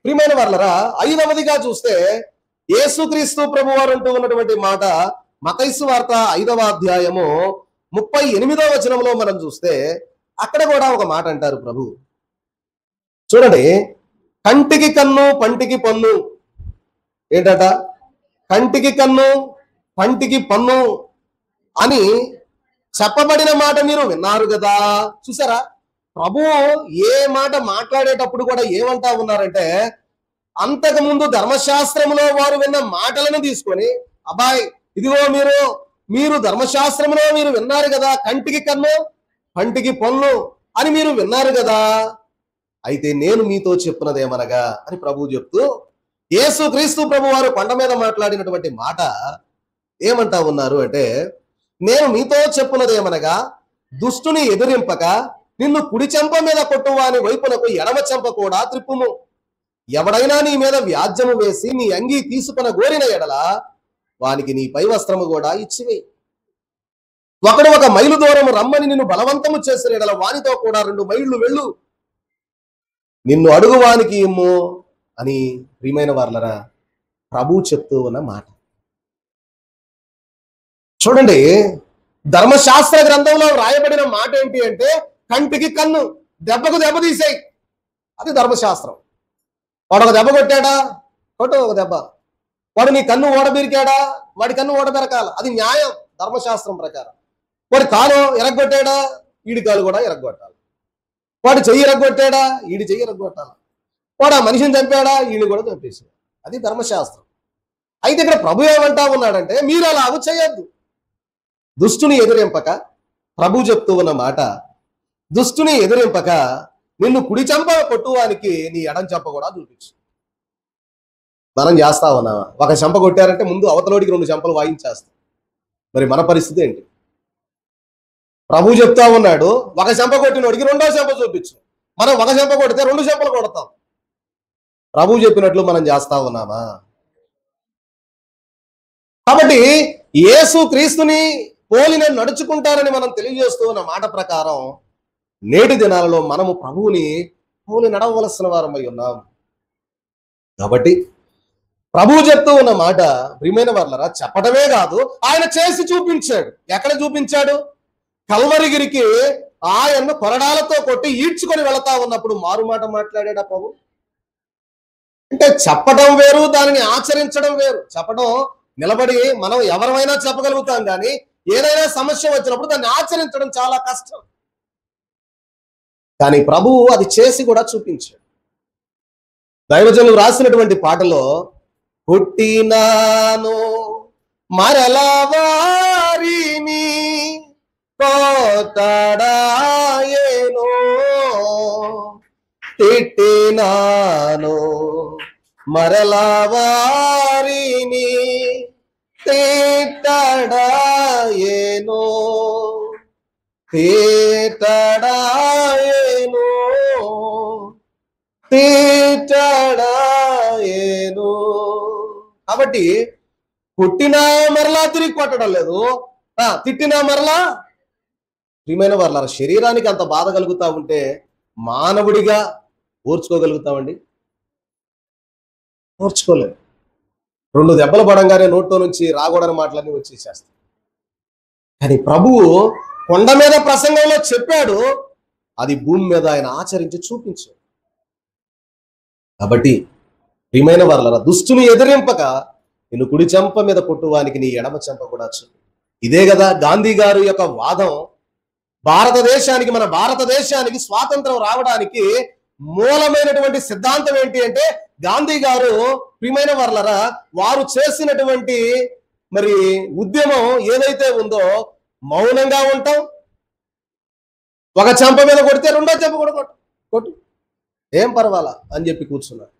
ప్రియమైన వాళ్ళరా, 5వదిగా చూస్తే యేసుక్రీస్తు ప్రభు వారు అంటూ ఉన్నటువంటి మాట మత్తయి సువార్త 5వ అధ్యాయము 38వ వచనంలో మనం చూస్తే అక్కడ కూడా ఒక మాట అంటారు ప్రభు. చూడండి, కంటికి కన్ను పంటికి పన్ను. ఏంటట? కంటికి కన్ను పంటికి పన్ను అని చెప్పబడిన మాట మీరు విన్నారు కదా. చూసారా, ప్రభు ఏ మాట మాట్లాడేటప్పుడు కూడా ఏమంటా ఉన్నారంటే, అంతకుముందు ధర్మశాస్త్రములో వారు విన్న మాటలను తీసుకొని, అబ్బాయి ఇదిగో మీరు ధర్మశాస్త్రములో మీరు విన్నారు కదా, కంటికి కన్ను పంటికి పన్ను అని మీరు విన్నారు కదా, అయితే నేను మీతో చెప్పున్నదేమనగా అని ప్రభు చెప్తూ, యేసుక్రీస్తు ప్రభు వారు కొండ మీద మాట్లాడినటువంటి మాట ఏమంటా ఉన్నారు అంటే, నేను మీతో చెప్పున్నదేమనగా దుష్టుని ఎదిరింపక నిన్ను కుడి చెంప మీద కొట్టువాని వైపునకు ఎడమ చెంప కూడా త్రిప్పుము. ఎవడైనా నీ మీద వ్యాజ్యము వేసి నీ అంగీ తీసుకున్న గోరిన ఎడల వానికి నీ పై వస్త్రము కూడా ఇచ్చివేయి. ఒకడు 1 మైలు దూరము రమ్మని నిన్ను బలవంతము చేసిన ఎడల వానితో కూడా 2 మైళ్ళు వెళ్ళు. నిన్ను అడుగు వానికి ఇమ్ము అని ప్రియమైన వారలరా ప్రభు చెప్తూ ఉన్న మాట. చూడండి, ధర్మశాస్త్ర గ్రంథంలో రాయబడిన మాట ఏంటి అంటే, కంటికి కన్ను, దెబ్బకు దెబ్బ తీసేయి. అది ధర్మశాస్త్రం. వాడు ఒక దెబ్బ కొట్టాడా, కొట్టు ఒక దెబ్బ. వాడు నీ కన్ను ఓడబెరికాడా, వాడి కన్ను ఓడబెరకాల. అది న్యాయం ధర్మశాస్త్రం ప్రకారం. వాడి కాలు ఎరగొట్టాడా, ఈడి కాలు కూడా ఎరగొట్టాలి. వాడు చెయ్యి ఎరగొట్టాడా, ఈడి చెయ్యి ఎరగొట్టాలి. వాడు ఆ మనిషిని చంపాడా, ఈయన కూడా చంపేసాడు. అది ధర్మశాస్త్రం. అయితే ఇక్కడ ప్రభు ఏమంటా ఉన్నాడంటే, మీరు అలాగూ చేయొద్దు. దుష్టుని ఎదిరింపక, ప్రభు చెప్తూ ఉన్న మాట, దుష్టుని ఎదిరింపక నిన్ను కుడి చెంప కొట్టువానికి నీ ఎడం చెంప కూడా చూపించు. మనం చేస్తా ఉన్నావా? ఒక చెంప కొట్టారంటే ముందు అవతలోడికి 2 చెంపలు వాయించేస్తాం. మరి మన పరిస్థితి ఏంటి? ప్రభు చెప్తా ఉన్నాడు, ఒక చెంప కొట్టినోడికి 2వ చెంప చూపించు. మనం ఒక చెంప కొడితే 2 చెంపలు కొడతాం. ప్రభు చెప్పినట్లు మనం చేస్తా ఉన్నామా? కాబట్టి యేసు క్రీస్తుని పోలి నేను నడుచుకుంటారని మనం తెలియజేస్తూ ఉన్న మాట ప్రకారం నేటి దినాలలో మనము ప్రభువుని పోలి నడవలసిన వారమై ఉన్నాం. కాబట్టి ప్రభువు చెప్తూ ఉన్న మాట ప్రియమైన వారలారా చెప్పడమే కాదు, ఆయన చేసి చూపించాడు. ఎక్కడ చూపించాడు? కల్వరిగిరికి ఆయన్ను కొరడాలతో కొట్టి ఈడ్చుకొని వెళతా ఉన్నప్పుడు మారు మాట మాట్లాడాడు ప్రభు. అంటే చెప్పడం వేరు, దానిని ఆచరించడం వేరు. చెప్పడం నిలబడి మనం ఎవరైనా చెప్పగలుగుతాం, కానీ ఏదైనా సమస్య వచ్చినప్పుడు దాన్ని ఆచరించడం చాలా కష్టం. కానీ ప్రభువు అది చేసి కూడా చూపించాడు. దైవజనులు రాసినటువంటి పాటలో, పుట్టినాను మరలా వారిని పోతాడాయేను, తిట్టినాను మరలా వారిని తీటడాయేను, తీటడాయేను, తీటడాయేను. కాబట్టి కొట్టినా మరలా తిరిగి కొట్టడం లేదు, తిట్టినా మరలా. ప్రియమైన వాళ్ళ శరీరానికి అంత బాధ కలుగుతా ఉంటే మానవుడిగా ఓర్చుకోగలుగుతామండి? ఓర్చుకోలేదు. 2 దెబ్బలు పడంగానే నోట్లో నుంచి రాకూడని మాటలన్నీ వచ్చేసేస్తాయి. కానీ ప్రభువు కొండ మీద ప్రసంగంలో చెప్పాడు, అది భూమి మీద ఆయన ఆచరించి చూపించాడు. కాబట్టి ప్రియమైన వారలారా, దుష్టుని ఎదిరింపక నిన్ను కుడి చెంప మీద కొట్టువానికి నీ ఎడమ చెంప కూడా చూపి. ఇదే కదా గాంధీ గారు యొక్క వాదం. భారతదేశానికి, మన భారతదేశానికి స్వాతంత్రం రావడానికి మూలమైనటువంటి సిద్ధాంతం ఏంటి అంటే, గాంధీ గారు ప్రియమైన వారలారా వారు చేసినటువంటి మరి ఉద్యమం ఏదైతే ఉందో, మౌనంగా ఉంటాం, ఒక చెంప మీద కొడితే 2వ చెంప కూడా కొట్టు, ఏం పర్వాలా అని చెప్పి కూర్చున్నారు.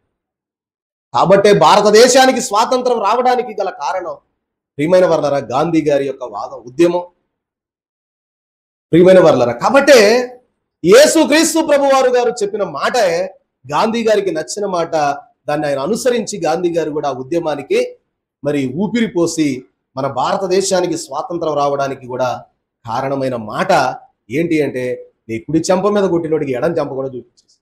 కాబట్టే భారతదేశానికి స్వాతంత్రం రావడానికి గల కారణం ప్రియమైన వారలారా గాంధీ గారి యొక్క వాదం, ఉద్యమం. ప్రియమైన వారలారా, కాబట్టే యేసుక్రీస్తు ప్రభు వారు గారు చెప్పిన మాటే గాంధీ గారికి నచ్చిన మాట. దాన్ని ఆయన అనుసరించి గాంధీ గారు కూడా ఉద్యమానికి మరి ఊపిరి పోసి మన భారతదేశానికి స్వాతంత్రం రావడానికి కూడా కారణమైన మాట ఏంటి అంటే, నీ కుడి చెంప మీద కొట్టినోడికి ఎడం చెంప కూడా చూపించేసి.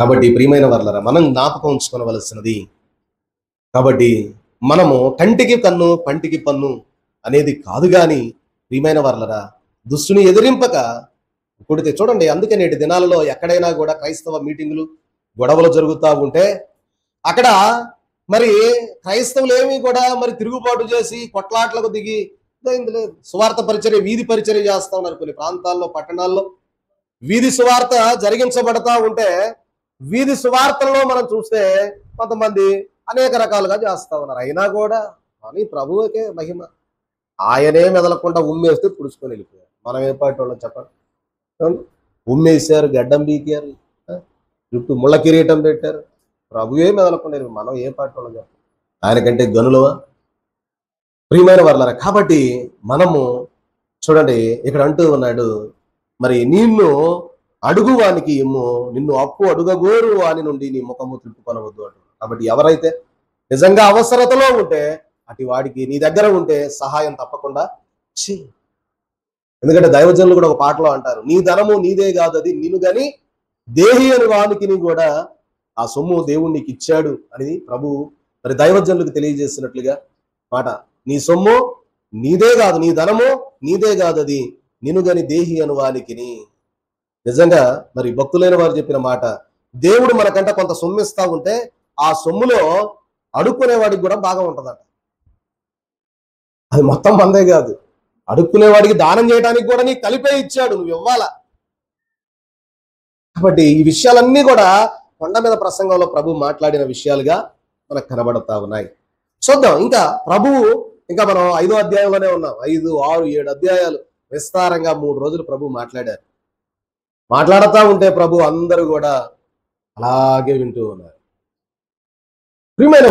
కాబట్టి ప్రియమైన వర్లరా, మనం జ్ఞాపకం ఉంచుకోవలసినది, కాబట్టి మనము కంటికి కన్ను పంటికి పన్ను అనేది కాదు గాని ప్రియమైన వర్లరా, దుష్టుని ఎదిరింపక కొడితే చూడండి. అందుకే నేటి దినాలలో ఎక్కడైనా కూడా క్రైస్తవ మీటింగులు గొడవలు జరుగుతూ ఉంటే అక్కడ మరి క్రైస్తవులు ఏమి కూడా మరి తిరుగుబాటు చేసి కొట్లాట్లకు దిగి ఇదేంది లేదు, సువార్త పరిచర్య, వీధి పరిచర్య చేస్తా ఉన్నారు. కొన్ని ప్రాంతాల్లో, పట్టణాల్లో వీధి సువార్త జరిగించబడతా ఉంటే వీధి సువార్తల్లో మనం చూస్తే కొంతమంది అనేక రకాలుగా చేస్తా ఉన్నారు. అయినా కూడా అని ప్రభువుకే మహిమ. ఆయనే మెదలకుండా ఉమ్మేస్తే పుడుచుకొని వెళ్ళిపోయారు. మనం ఏ పాటి వాళ్ళం చెప్పండి? ఉమ్మేశారు, గడ్డం బీకారు, జుట్టు ముళ్ళ కిరీటం పెట్టారు. ప్రభువే మెదలకుండా మనం ఏ పాటి వాళ్ళం చెప్పండి? ఆయనకంటే గనులవా? ప్రియమైన వర్లారా, కాబట్టి మనము చూడండి ఇక్కడ అంటూ ఉన్నాడు, మరి నిన్ను అడుగువానికి ఇమ్ము, నిన్ను అప్పు అడుగగోరు వాని నుండి నీ ముఖము త్రిప్పుకొనవద్దు అంటు. కాబట్టి ఎవరైతే నిజంగా అవసరతలో ఉంటే అటు వాడికి నీ దగ్గర ఉంటే సహాయం తప్పకుండా చెయ్యి. ఎందుకంటే దైవజనులు కూడా ఒక పాటలో అంటారు, నీ ధనము నీదే కాదు, అది నిన్ను గాని దేహి అని వానికి కూడా ఆ సొమ్ము దేవుడు నీకు ఇచ్చాడు అని ప్రభు మరి దైవజనులకు తెలియజేసినట్లుగా మాట. నీ సొమ్ము నీదే కాదు, నీ ధనము నీదే కాదు, అది నిన్ను గాని దేహి అని వానికి. నిజంగా మరి భక్తులైన వారు చెప్పిన మాట, దేవుడు మనకంట కొంత సొమ్ము ఇస్తా ఉంటే ఆ సొమ్ములో అడుక్కునేవాడికి కూడా బాగా ఉంటుందట. అది మొత్తం మందే కాదు, అడుక్కునేవాడికి దానం చేయడానికి కూడా నీకు కలిపే ఇచ్చాడు, నువ్వు ఇవ్వాలా. కాబట్టి ఈ విషయాలన్నీ కూడా కొండ మీద ప్రసంగంలో ప్రభు మాట్లాడిన విషయాలుగా మనకు కనబడతా ఉన్నాయి. చూద్దాం ఇంకా ప్రభువు, ఇంకా మనం 5వ అధ్యాయంలోనే ఉన్నాం. 5, 6, 7 అధ్యాయాలు విస్తారంగా 3 రోజులు ప్రభు మాట్లాడారు. మాట్లాడుతూ ఉంటే ప్రభు అందరూ కూడా అలాగే వింటూ ఉన్నారు. ప్రియమైన